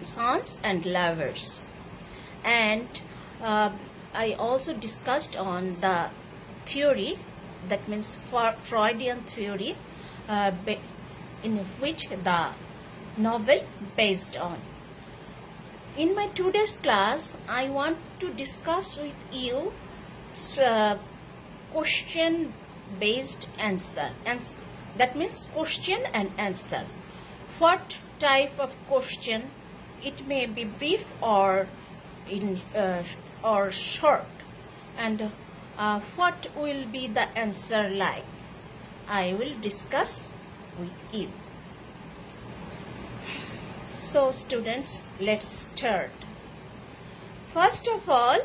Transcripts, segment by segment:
Sons and Lovers, and I also discussed on the theory, that means Freudian theory, in which the novel based on. In my today's class, I want to discuss with you question based answer, and that means question and answer. What type of question? It may be brief or short, and what will be the answer like? I will discuss with you. So students, let's start. First of all,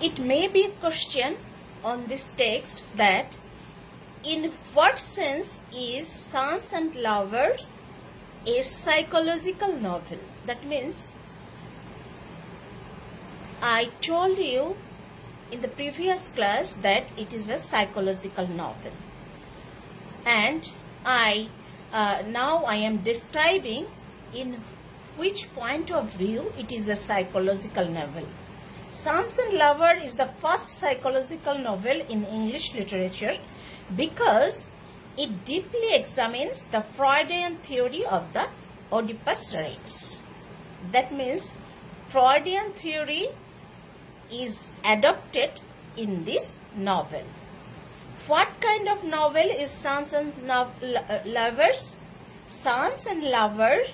it may be a question on this text that in what sense is Sons and Lovers a psychological novel? That means I told you in the previous class that it is a psychological novel, and now I am describing in which point of view it is a psychological novel. Sons and Lover is the first psychological novel in English literature because it deeply examines the Freudian theory of the Oedipus Rex. That means Freudian theory is adopted in this novel. What kind of novel is Sons and Lovers? Sons and Lovers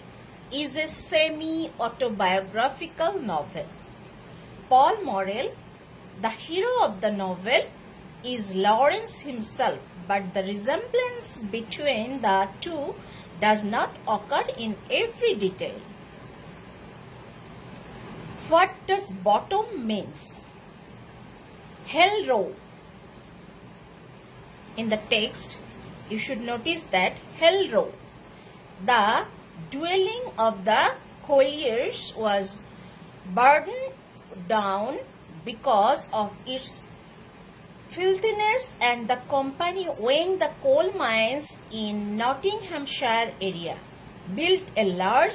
is a semi-autobiographical novel. Paul Morrell, the hero of the novel, is Lawrence himself, but the resemblance between the two does not occur in every detail. What does bottom means? Hell row. In the text, you should notice that Hell row, the dwelling of the colliers, was burned down because of its filthiness, and the company owning the coal mines in Nottinghamshire area built a large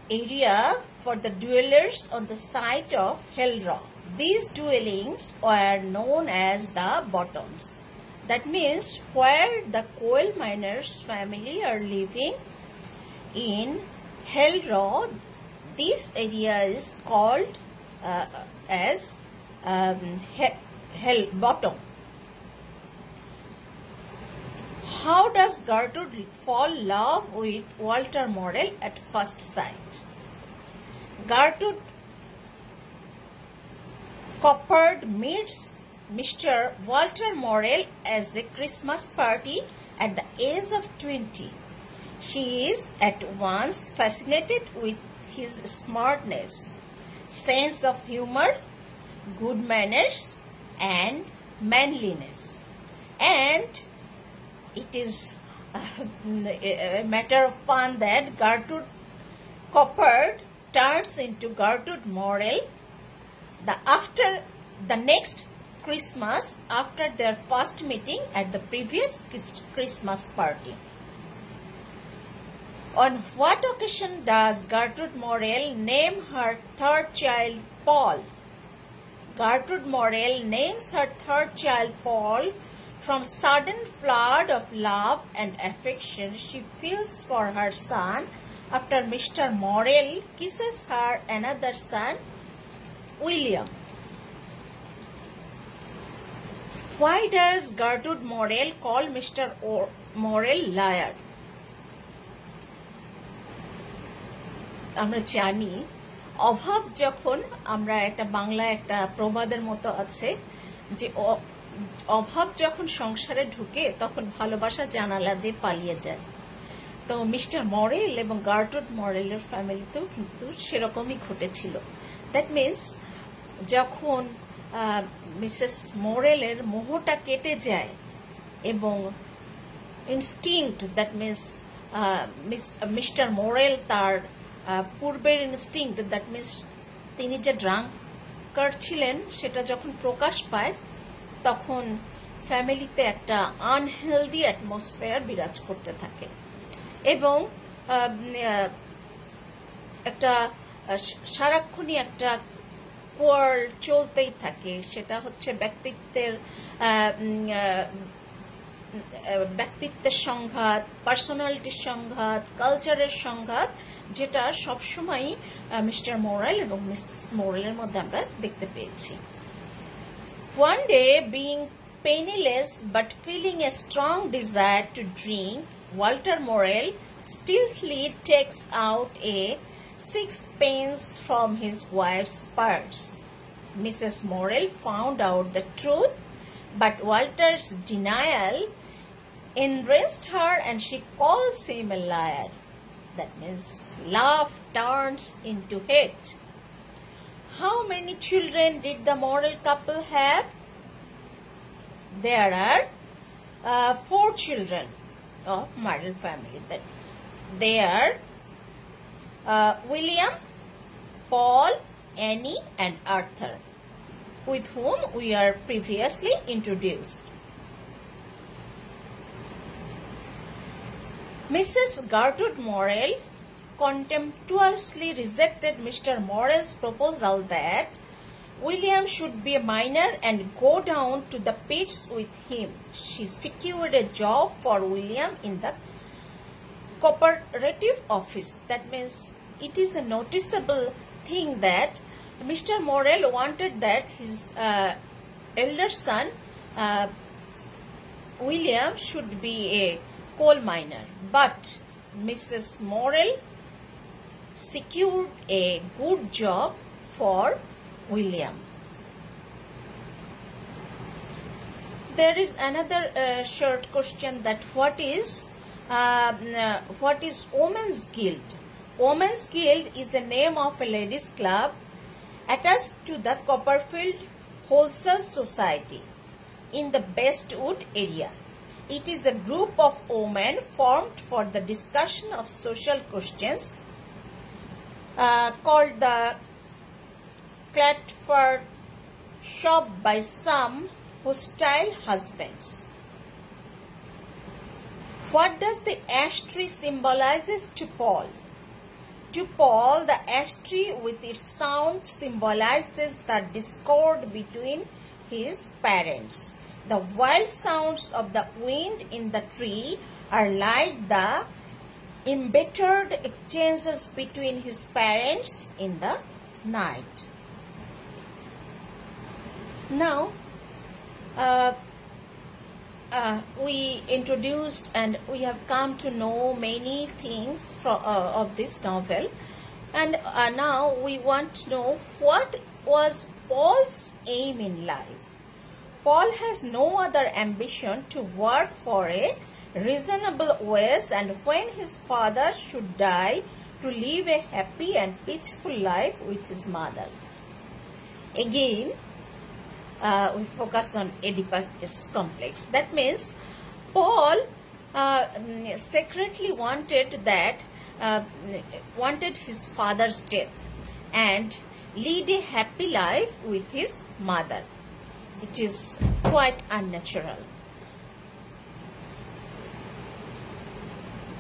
area for the dwellers on the site of Hell row. These dwellings were known as the bottoms. That means where the coal miners' family are living in Hell row, this area is called as Hell bottom. How does Gertrude fall in love with Walter Morrell at first sight? Gertrude Coppard meets Mr. Walter Morrell at a Christmas party at the age of 20. She is at once fascinated with his smartness, sense of humor, good manners, and manliness. And it is a matter of fun that Gertrude Coppard turns into Gertrude Morrell after the next Christmas, after their first meeting at the previous Christmas party. On what occasion does Gertrude Morrell name her third child Paul? Gertrude Morrell names her third child Paul from sudden flood of love and affection she feels for her son after Mr. Morrell kisses her another son, William. Why does Gertrude Morrell call Mr. Morrell liar? আমরা জানি অভাব যখন, আমরা একটা বাংলায় একটা প্রবাদের মতো আছে যে অভাব যখন সংসারে ঢুকে তখন ভালোবাসা জানালা দিয়ে পালিয়ে যায়। তো মিস্টার মরেল এবং গার্ট্রুড মরেলের ফ্যামিলিতেও কিন্তু সেরকমই ঘটেছিল। দ্যাট মিন্স যখন মিসেস মরেলের মোহটা কেটে যায় এবং ইনস্টিংক্ট, দ্যাট মিন্স মিস্টার মরেল তার পূর্বের ইনস্টিংক্ট, দ্যাট মিন্স তিনি যে ড্রাঙ্কার ছিলেন সেটা যখন প্রকাশ পায় তখন ফ্যামিলিতে একটা আনহেলদি অ্যাটমসফিয়ার বিরাজ করতে থাকে এবং একটা সারাক্ষণই একটা কোয়ার্ল চলতেই থাকে। সেটা হচ্ছে ব্যক্তিত্বের সংঘাত, পার্সোনালিটির সংঘাত, কালচারের সংঘাত, যেটা সবসময়ই মিস্টার মোরেল এবং মিসেস মোরেলের মধ্যে আমরা দেখতে পেয়েছি। One day, being penniless but feeling a strong desire to drink, Walter Morel stealthily takes out a 6 pence from his wife's purse. Mrs. Morel found out the truth, but Walter's denial enraged her and she calls him a liar. That means love turns into hate. How many children did the Morel couple have? There are 4 children of Morel family. They are William, Paul, Annie, and Arthur, with whom we are previously introduced. Mrs. Gertrude Morel contemptuously rejected Mr. Morel's proposal that William should be a miner and go down to the pits with him. She secured a job for William in the cooperative office. That means it is a noticeable thing that Mr. Morel wanted that his elder son William should be a coal miner, but Mrs. Morel secured a good job for William. There is another short question that what is Women's Guild? Women's Guild is a name of a ladies' club attached to the Copperfield Wholesale Society in the Bestwood area. It is a group of women formed for the discussion of social questions called the Clatford Shop by some hostile husbands. What does the ash tree symbolizes to Paul? To Paul, the ash tree with its sound symbolizes the discord between his parents. The wild sounds of the wind in the tree are like the embittered exchanges between his parents in the night. Now, we introduced and we have come to know many things of this novel, and now we want to know what was Paul's aim in life. Paul has no other ambition to work for a reasonable wage, and when his father should die, to live a happy and peaceful life with his mother. Again, we focus on Oedipus complex. That means Paul secretly wanted his father's death and lead a happy life with his mother. It is quite unnatural.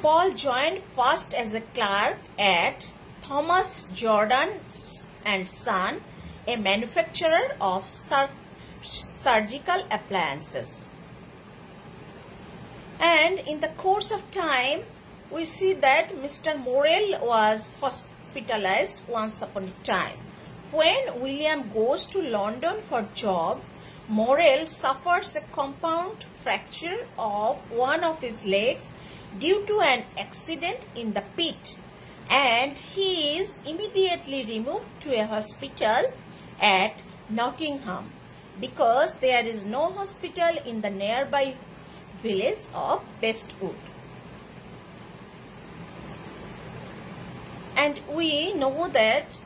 Paul joined first as a clerk at Thomas Jordan and Son, a manufacturer of surgical appliances. And in the course of time, we see that Mr. Morel was hospitalized once upon a time. When William goes to London for job, Morel suffers a compound fracture of one of his legs due to an accident in the pit, and he is immediately removed to a hospital at Nottingham because there is no hospital in the nearby village of Bestwood. And we know that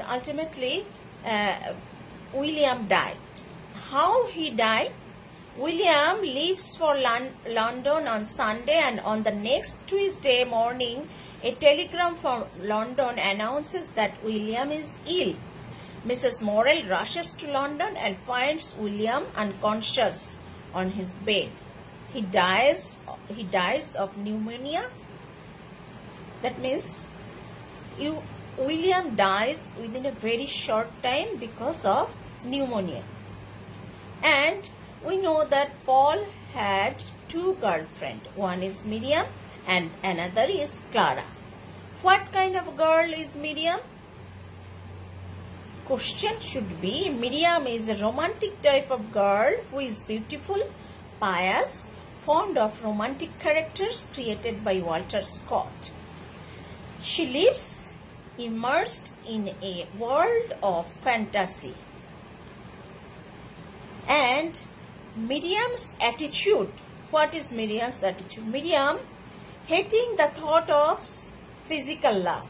ultimately William died. How he died? William leaves for London on Sunday, and on the next Tuesday morning, a telegram from London announces that William is ill. Mrs. Morel rushes to London and finds William unconscious on his bed. He dies of pneumonia. That means William dies within a very short time because of pneumonia. And we know that Paul had two girlfriends. One is Miriam and another is Clara. What kind of girl is Miriam? Question should be, Miriam is a romantic type of girl who is beautiful, pious, fond of romantic characters created by Walter Scott. She lives immersed in a world of fantasy. And Miriam's attitude, what is Miriam's attitude? Miriam, hating the thought of physical love,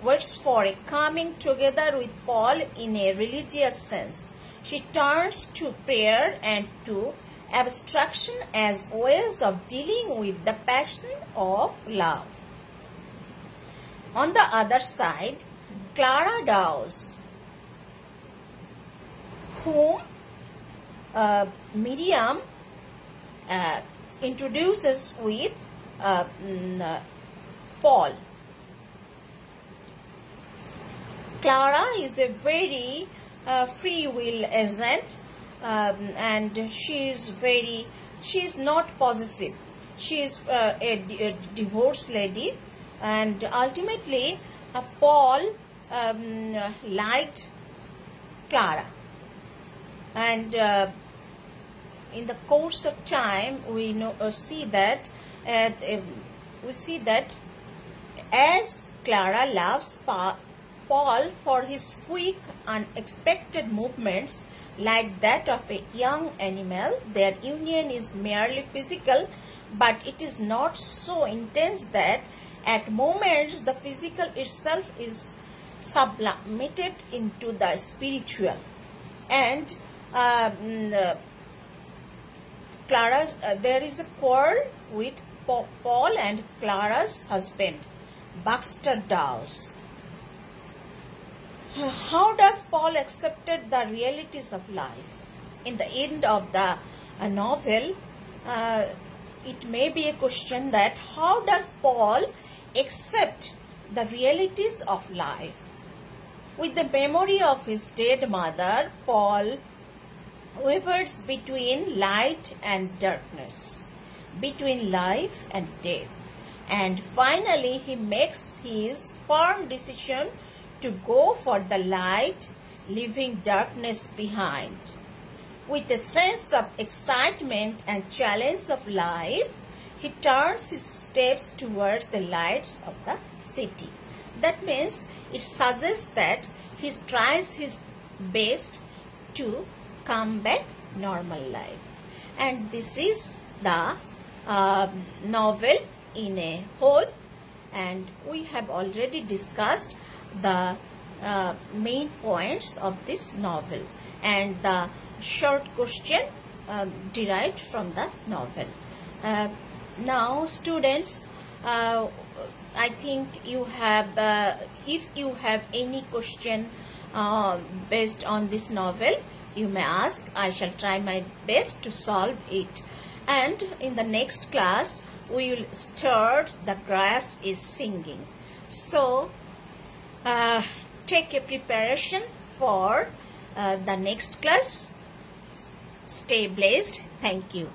waits for a coming together with Paul in a religious sense. She turns to prayer and to abstraction as ways of dealing with the passion of love. On the other side, Clara Dawes, whom Miriam introduces with Paul. Clara is a very free will agent, and she is not possessive. She is a divorced lady, and ultimately Paul liked Clara, and in the course of time we see that as Clara loves Paul for his quick, unexpected movements like that of a young animal, their union is merely physical, but it is not so intense that at moments the physical itself is sublimated into the spiritual. And there is a quarrel with Paul and Clara's husband, Baxter Dawes. How does Paul accepted the realities of life? In the end of the novel, it may be a question that how does Paul accept the realities of life? With the memory of his dead mother, Paul wavers between light and darkness, between life and death, and finally he makes his firm decision to go for the light, leaving darkness behind. With a sense of excitement and challenge of life, he turns his steps towards the lights of the city. That means it suggests that he tries his best to come back normal life. And this is the novel in a whole, and we have already discussed the main points of this novel and the short question derived from the novel. Now students, I think you have, if you have any question based on this novel, you may ask. I shall try my best to solve it. And in the next class, we will start The Grass is Singing. So, take a preparation for the next class. Stay blessed. Thank you.